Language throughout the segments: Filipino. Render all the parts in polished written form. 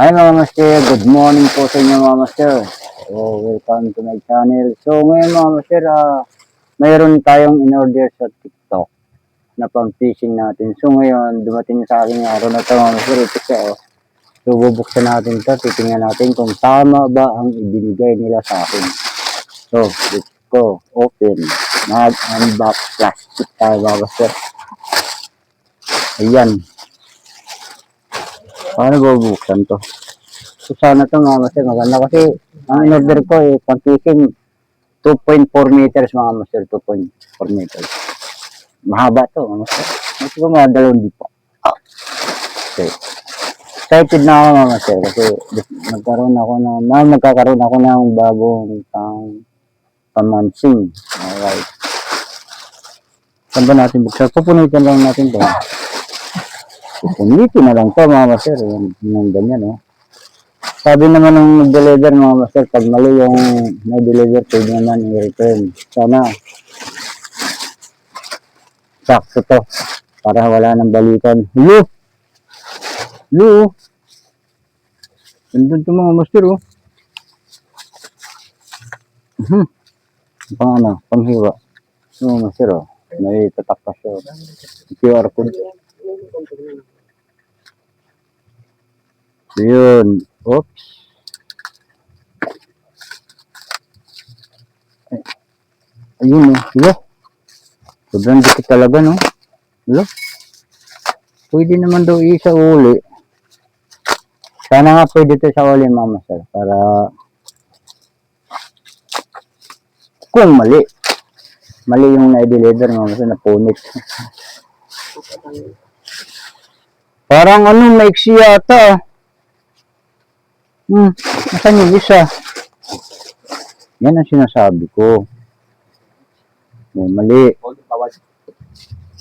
Hi mga master, good morning po sa inyo mga master. So, welcome to my channel. So ngayon mga master, mayroon tayong in-order sa TikTok na pang fishing natin. So ngayon, dumating sa aking araw na ito mga master. Ito siya oh. So bubuksan natin ito, titingnan natin kung tama ba ang ibinigay nila sa akin. So, let's go, open. Mag-unbox plastic tayo mga master. Ayan. Paano bubuksan to? So, sana ito mga master maganda kasi ang in-order ko pang fishing 2.4 meters mga master, 2.4 meters. Mahaba to mga master. Mas ko mga 2 po. Okay. Excited na ako mga master kasi magkakaroon ako ng bagong pamansing. Alright. Saan ba natin buksan? Pupunitin lang natin to. Pupunitin na lang to mga master. Yung ganyan oh. Sabi naman ng nag-deliver mga master, pag mali yung nag-deliver, pwede naman i-return. Sana sakto to para wala nang balikan. Hello! Hello! Nandun to mga master oh. Pang ano, panghiwa. Mga master oh. May tatak pa siya. QR code. Yun. Oops. Ayun oh. Hello. Sobrang dikit talaga no. Hello. Pwede naman daw isa uli. Sana nga pwede ito sa uli mga master. Para kung mali. Mali yung na-deliver mga master, napunit. Parang ano, maiksi yata. Nasaan yung isa? Yan ang sinasabi ko. Mali.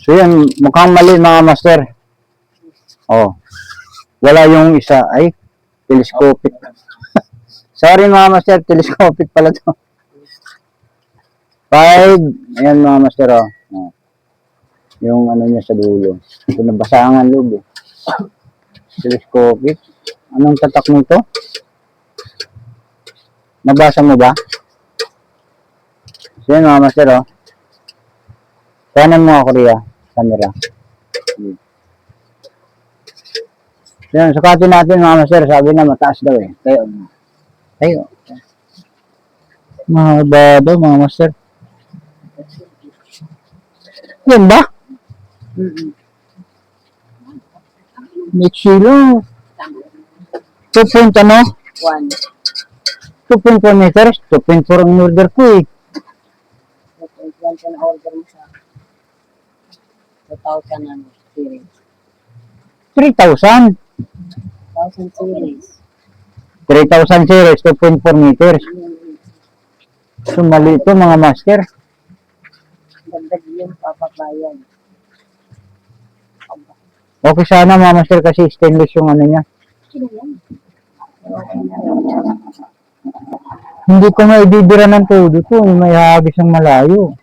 So yan, mukhang mali mga master. Oh. Wala yung isa. Ay, telescopic. Sorry mga master, telescopic pala to. 5. Ayan mga master oh. Yung ano niya sa dulo. Ito nabasangan loob eh. Telescopic. Anong tatak nito? Nabasa mo ba? So yan mga master oh. Kanan mo ako Korea. Camera. So yan, sukatin natin mga master. Sabi na mataas daw eh. Tayo. Mahaba daw mga master. Yan ba? Mixi lang. 2 ano? 2.4 meters. 2.4 ang order ko eh. 2.1 na order mo sa 2,000 ano, series. 3,000. 1,000 series. 3,000 series, 2.4 meters. So mali ito mga master. Dagdag yun, papabayan. Okay sana mga master kasi stainless yung ano niya. Hindi ko maibibira ng todo ito. May hagis ng malayo.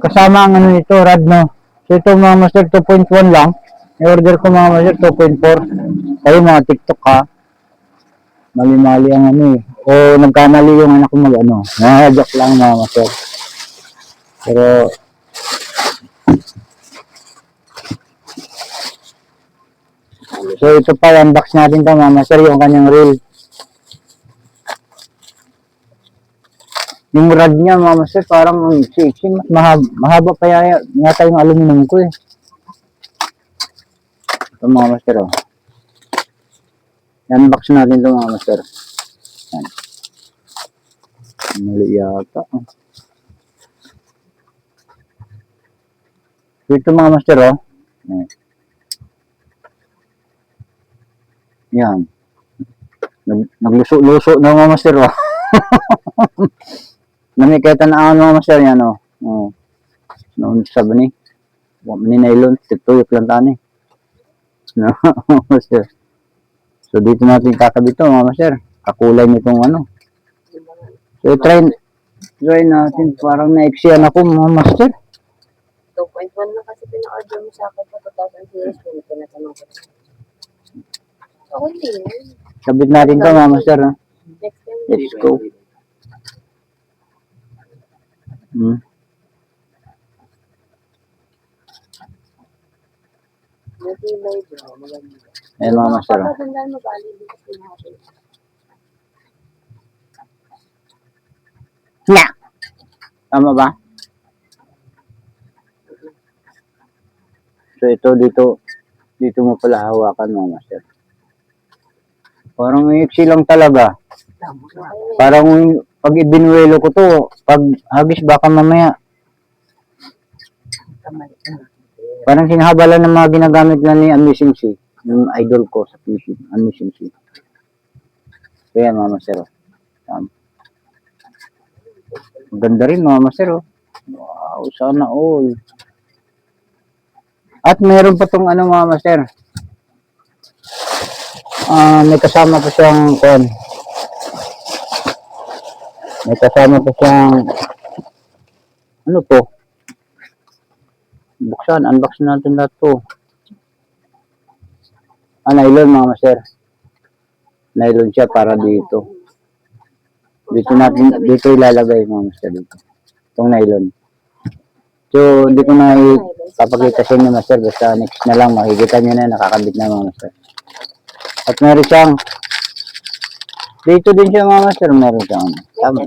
Kasama ang ano nito, rad no. So ito mga master 2.1 lang. I-order ko mga master 2.4. Kayo mga TikTok ha. Mali-mali ang ano eh. O nagkamali yung anak ko mag ano. Joke lang mga master. Pero so ito pa, unbox natin ito mga master, yung kanyang reel. Yung rod niya mga master, parang mas mahaba pa yata yung aluminum ko eh. Ito mga master oh. Unbox natin ito mga master. Yan. Mali yata oh. Ito mga master oh. Yan. Nagluso-luso na mga master oh. Namikita na ako mga master yan oh. Noon sabi ni. Ni nylon, tuyok lang tani. No, master. So dito natin kakabit ito mga master. Kakulay nitong ano. So try natin, parang na-exian ako mga master. 2.1 na kasi pina-order mo sa akin pa 2,000 series. Kung tinatanong ko. So, hindi yun. Sabit natin to mga master. Ha? Next time. Let's go. Hmm. Matibay bro. Maganda. Ayan mga master. Ha? Pagkatandaan mo bali dito sa natin. Nya! Tama ba? So ito dito mo pala hawakan mga master. Parang iksi lang talaga. Tama na. Parang pag ibinuelo ko to, pag hagis baka mamaya. Kamali na. Parang sinahabalan ng mga ginagamit na ni Amazing C. Yung idol ko sa PC. Amazing C. Kaya mga master. Ganda rin mga master. Wow, sana all. At meron pa tong ano mga master. May kasama pa siyang kon. May kasama pa siyang ano to? Buksan, unbox natin lahat to. Nylon mga master. Nylon siya para dito. Dito ilalagay mga master dito. Itong nylon. So, hindi ko na ipapakita sa inyo master. Basta next na lang, makikita nyo na nakakabit na mga master. At meron siyang dito din siya mga master. Meron siyang tama.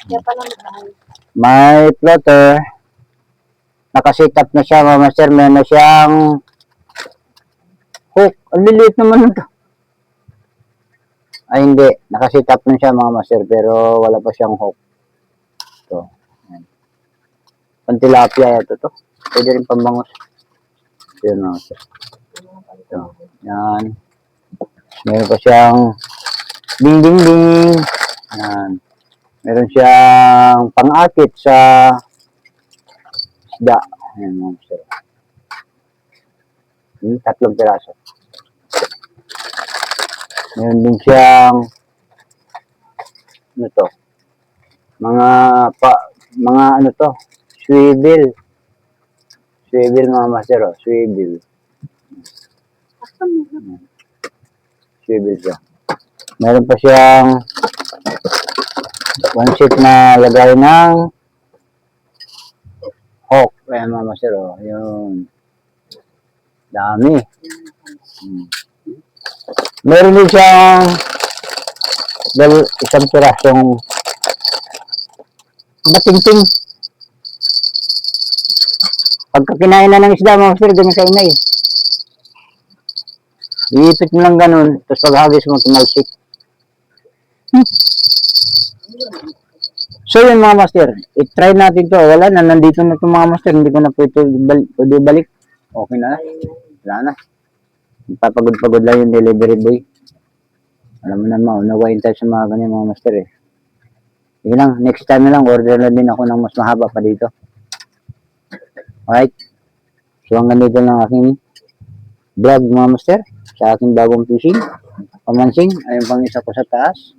Kaya pala mahal. May plotter. Nakasit up na siya mga master. Meron na siyang hook. Ang liliit naman ito. Ay hindi. Nakasit up na siya mga master. Pero wala pa siyang hook. Ito. Pantilapia ito to. Pwede rin pambangos. Yun mga master. Ito. Yan. Meron pa siyang ding ding ding. Yan. Meron siyang pang-akit sa isda. Ayan mga master. Tatlong piraso. Meron din siyang ano to? Mga ano to? Swivel. Swivel mga master. Swivel. Swivel siya. Meron pa siyang one sheet na lagay ng hook. Ayan mga master. Yun. Dami. Meron din siyang isang pirasong batingting. Pagka kinain na ng isda mga master, ganyan sa inay. Iipit mo lang ganun, tapos paghagis mo tumalsik. So yun mga master, i-try natin to. Wala na, nandito na to mga master, hindi ko na pwede balik. Okay na. Wala na. Papagod-pagod lang yung delivery boy. Alam mo naman, unawain tayo sa mga ganyan mga master eh. Sige lang, next time na lang, order na din ako ng mas mahaba pa dito. Alright. So hanggang dito lang aking vlog mga master. Sa aking bagong fishing. Pamansing, ayun pang isa ko sa taas.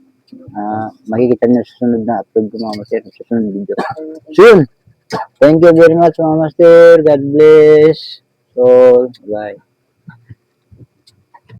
Makikita nyo sa susunod na upload ko mga master. Sa susunod video. So yun. Thank you very much mga master. God bless. So, bye.